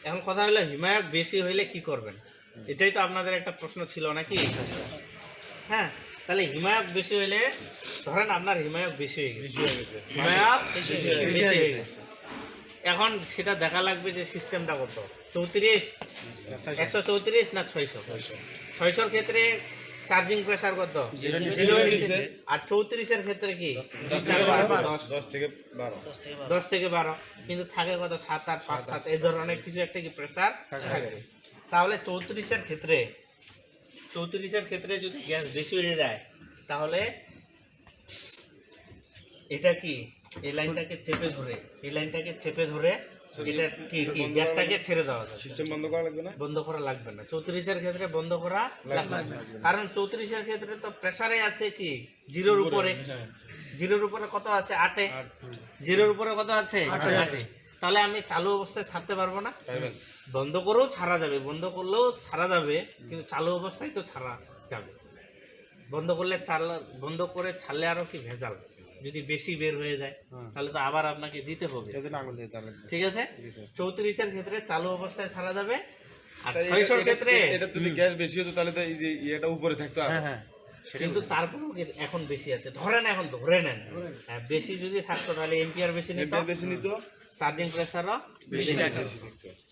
এখন কথা হলো হিমায়ক বেশি হইলে কি করবেন, এটাই তো আপনাদের একটা প্রশ্ন ছিল নাকি? হ্যাঁ, তাহলে হিমায়ক বেশি হইলে ধরেন আপনার হিমায়ক বেশি হয়ে গেছে, হিমায়ক বেশি হয়ে গেছে, এখন সেটা দেখা লাগবে যে সিস্টেমটা কত, 34, 134 না 600। 600-র ক্ষেত্রে চার্জিং প্রেসার কত? 0 আর 34-এর ক্ষেত্রে কি 10 থেকে 12, কিন্তু থাকে কত 7, 8, 5, 7 এই ধরনের কিছু একটা কি প্রেসার থাকে। তাহলে 34-এর ক্ষেত্রে যদি গ্যাস বেশি হয়ে যায় তাহলে এটা কি এই লাইনটাকে চেপে ধরে এটা কি গ্যাসটাকে ছেড়ে দেওয়া যায়। সিস্টেম বন্ধ করা লাগবে না? বন্ধ করা লাগবে না 34-এর ক্ষেত্রে, বন্ধ করা লাগবে না, কারণ 34-এর ক্ষেত্রে তো প্রেসারে আছে কি 0-র উপরে, 0-র উপরে কত আছে 8, 0-র উপরে কত আছে 8। তাহলে আমি চালু অবস্থায় ছাড়তে পারবো না, বন্ধ করেও ছাড়া যাবে, বন্ধ করলেও ছাড়া যাবে, কিন্তু চালু অবস্থায় তো ছাড়া যাবে। বন্ধ করে ছাড়লে আরো কি ভেজাল, যদি বেশি বের হয়ে যায় তাহলে তো আবার আপনাকে দিতে হবে, ঠিক আছে? 34-এর ক্ষেত্রে চালু অবস্থায় ছাড়া যাবে, আর 600-র ক্ষেত্রে এটা যদি গ্যাস বেশি হতো তাহলে তো এই যে এটা উপরে থাকতো। কিন্তু তারপরেও এখন বেশি আছে, এখন ধরে নেন বেশি যদি থাকতো তাহলে এম্পিয়ার বেশি নিত, চার্জিং প্রেসারও বেশি থাকতো।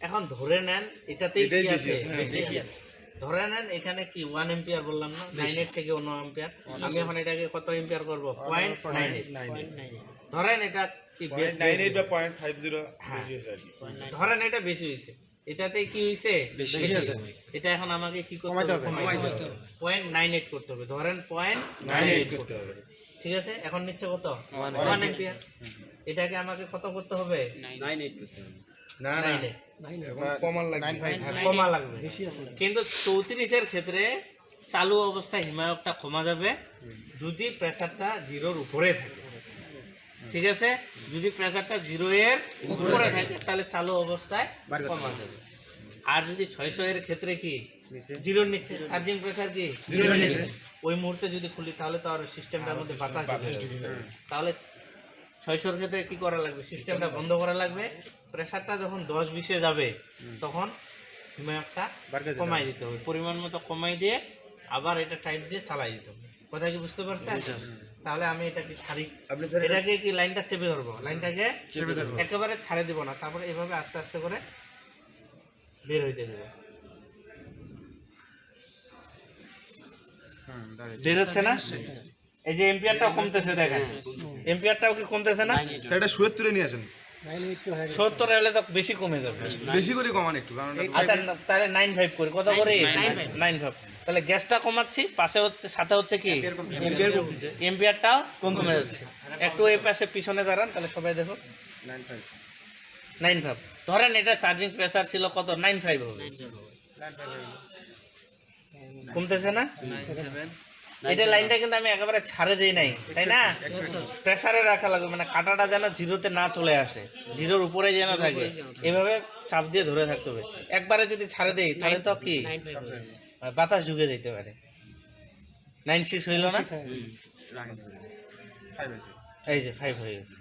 এখন ধরে নেন এটাতেই কি আছে, বেশি আছে। ধরে নেন এখানে কি 1 এম্পিয়ার বললাম না, 98 থেকে 1 এম্পিয়ার, আমি এখন এটাকে কত এম্পিয়ার করব 0.98। ধরেন এটা কি 0.98 বা 0.50 বেশি হয়েছে, ধরেন এটা বেশি হয়েছে, এটাতে কি হয়েছে বেশি হয়েছে, এটা এখন আমাকে কি করতে হবে, 0.98 করতে হবে, ধরেন 0.98 করতে হবে, ঠিক আছে? এখন নিচ্ছে কত 1 এম্পিয়ার, এটাকে আমাকে কত করতে হবে 98 করতে হবে, কমা লাগবে। কিন্তু 34-এর ক্ষেত্রে চালু অবস্থায় হিমায়কটা কমা যাবে যদি প্রেসারটা 0-র উপরে থাকে, ঠিক আছে? যদি প্রেসারটা 0-এর উপরে থাকে তাহলে চালু অবস্থায় কমা যাবে। আর যদি 600-এর ক্ষেত্রে কি 0-র নিচে, চার্জিং প্রেসার কি 0-র নিচে, ওই মুহূর্তে যদি খুলি তাহলে তো আর সিস্টেমটার মধ্যে বাতাস ঢুকে যাবে। তাহলে 600-র ক্ষেত্রে কি করা লাগবে, সিস্টেমটা বন্ধ করা লাগবে, প্রেসারটা যখন 10-20-এ যাবে তখন হিমায়কটা কমাই দিতে হবে, পরিমাণ মতো কমাই দিয়ে আবার এটা টাইট দিয়ে চালাই দিতে হবে। কথা কি বুঝতে পারছেন? তাহলে আমি এটাকে ছাড়ি, এটাকে কি লাইনটা চেপে ধরবো, লাইনটাকে একেবারে ছাড়ে দিব না, তারপরে এভাবে আস্তে আস্তে করে বের হইতে দেবো। বের হচ্ছে না, এই যে এম্পিয়ারটাও কমতেছে, দেখেন এম্পিয়ারটাও কি কমতেছে না, সেটা 70-এ নিয়ে আসেন, 70 হলে তো বেশি কমে যাবে, বেশি করে কমান একটু, কারণ আচ্ছা তাহলে 9.5 করি, কত করে 9.5, তাহলে গ্যাসটা কমাচ্ছি, পাশে হচ্ছে সাথে হচ্ছে কি এম্পিয়ারটাও কমে যাচ্ছে। একটু এই পাশে পিছনে দাঁড়ান, তাহলে সবাই দেখো 9.5। ধরেন এটা চার্জিং প্রেসার ছিল কত 9.5 হবে, কমতেছে না, এটা লাইনটা কিন্তু আমি একেবারে ছাড়ে দিই নাই, তাই না? প্রেসারে রাখা লাগবে, মানে কাঁটাটা যেন 0-তে না চলে আসে, 0-র উপরে যেন থাকে, এভাবে চাপ দিয়ে ধরে থাকতে হবে। একবারে যদি ছাড়ে দেই তাহলে তো কি বাতাস ঢুকে যেতে পারে। 9.6 হইল না, এই যে 5 হয়ে গেছে।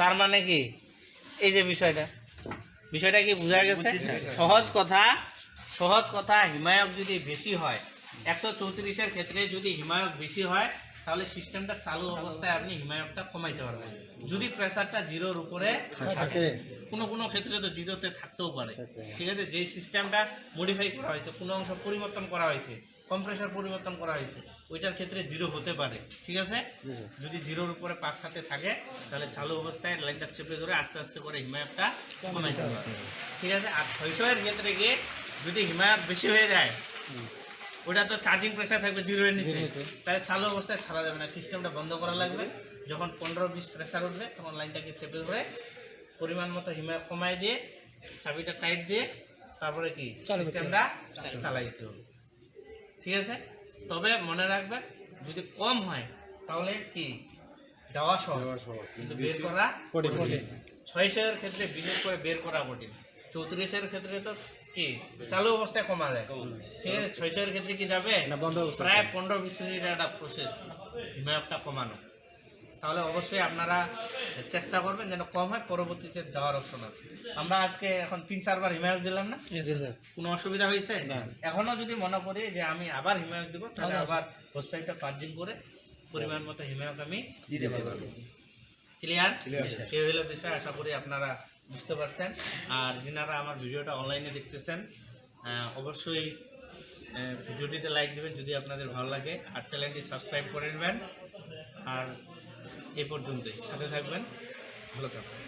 তার মানে কি এই যে বিষয়টা কি বোঝা গেছে? সহজ কথা, হিমায়ক যদি বেশি হয়, 134-এর ক্ষেত্রে যদি হিমায়ক বেশি হয় তাহলে সিস্টেমটা চালু অবস্থায় আপনি হিমায়কটা কমাইতে পারবেন যদি প্রেসারটা 0-র উপরে থাকে। কোনো ক্ষেত্রে তো 0-তে থাকতেও পারে, ঠিক আছে? যে সিস্টেমটা মডিফাই করা হয়েছে, কোনো অংশ পরিবর্তন করা হয়েছে, কম্প্রেসার পরিবর্তন করা হয়েছে, ওইটার ক্ষেত্রে 0 হতে পারে, ঠিক আছে? যদি 0-র উপরে 5-7 থাকে তাহলে চালু অবস্থায় লাইনটা চেপে ধরে আস্তে আস্তে করে হিমায়কটা কমাইতে পারবে, ঠিক আছে? আর 600-এর ক্ষেত্রে গিয়ে যদি হিমায়ক বেশি হয়ে যায়, ওটা তো চার্জিং প্রেসার থাকবে 0-এর নিচে, তাহলে চালু অবস্থায় ছাড়া যাবে না, সিস্টেমটা বন্ধ করা লাগবে। যখন 15-20 প্রেসার উঠবে তখন লাইনটাকে চেপে ধরে পরিমাণ মতো হিমায়ক কমাই দিয়ে চাবিটা টাইট দিয়ে তারপরে কি সিস্টেমটা চালাই দিতে হবে, ঠিক আছে? তবে মনে রাখবেন যদি কম হয় তাহলে কি দেওয়া সহজ, কিন্তু বের করা কঠিন। 600-এর ক্ষেত্রে বিশেষ করে বের করা কঠিন, 34-এর ক্ষেত্রে তো কি চালু অবস্থায় কমা যায়, ঠিক আছে? 600-এর ক্ষেত্রে কি যাবে প্রায় 15-20 মিনিট একটা প্রসেস হিমায়কটা কমানো। তাহলে অবশ্যই আপনারা চেষ্টা করবেন যেন কম হয়, পরবর্তীতে দেওয়ার অপশন আছে। আমরা আজকে এখন 3-4 বার হিমায়ক দিলাম না, কোনো অসুবিধা হয়েছে? এখনো যদি মনে করি যে আমি আবার হিমায়ক দেবো, তাহলে আবার হোস পাইপটা পার্জিং করে পরিমাণ মতো হিমায়ক আমি দিতে পারবো। ক্লিয়ার? এই হলো বিষয়। আশা করি আপনারা বুঝতে পারছেন। আর যিনারা আমার ভিডিওটা অনলাইনে দেখতেছেন অবশ্যই ভিডিওটিতে লাইক দেবেন যদি আপনাদের ভালো লাগে, আর চ্যানেলটি সাবস্ক্রাইব করে নেবেন। আর এই পর্যন্তই, সাথে থাকবেন, ভালো থাকবেন।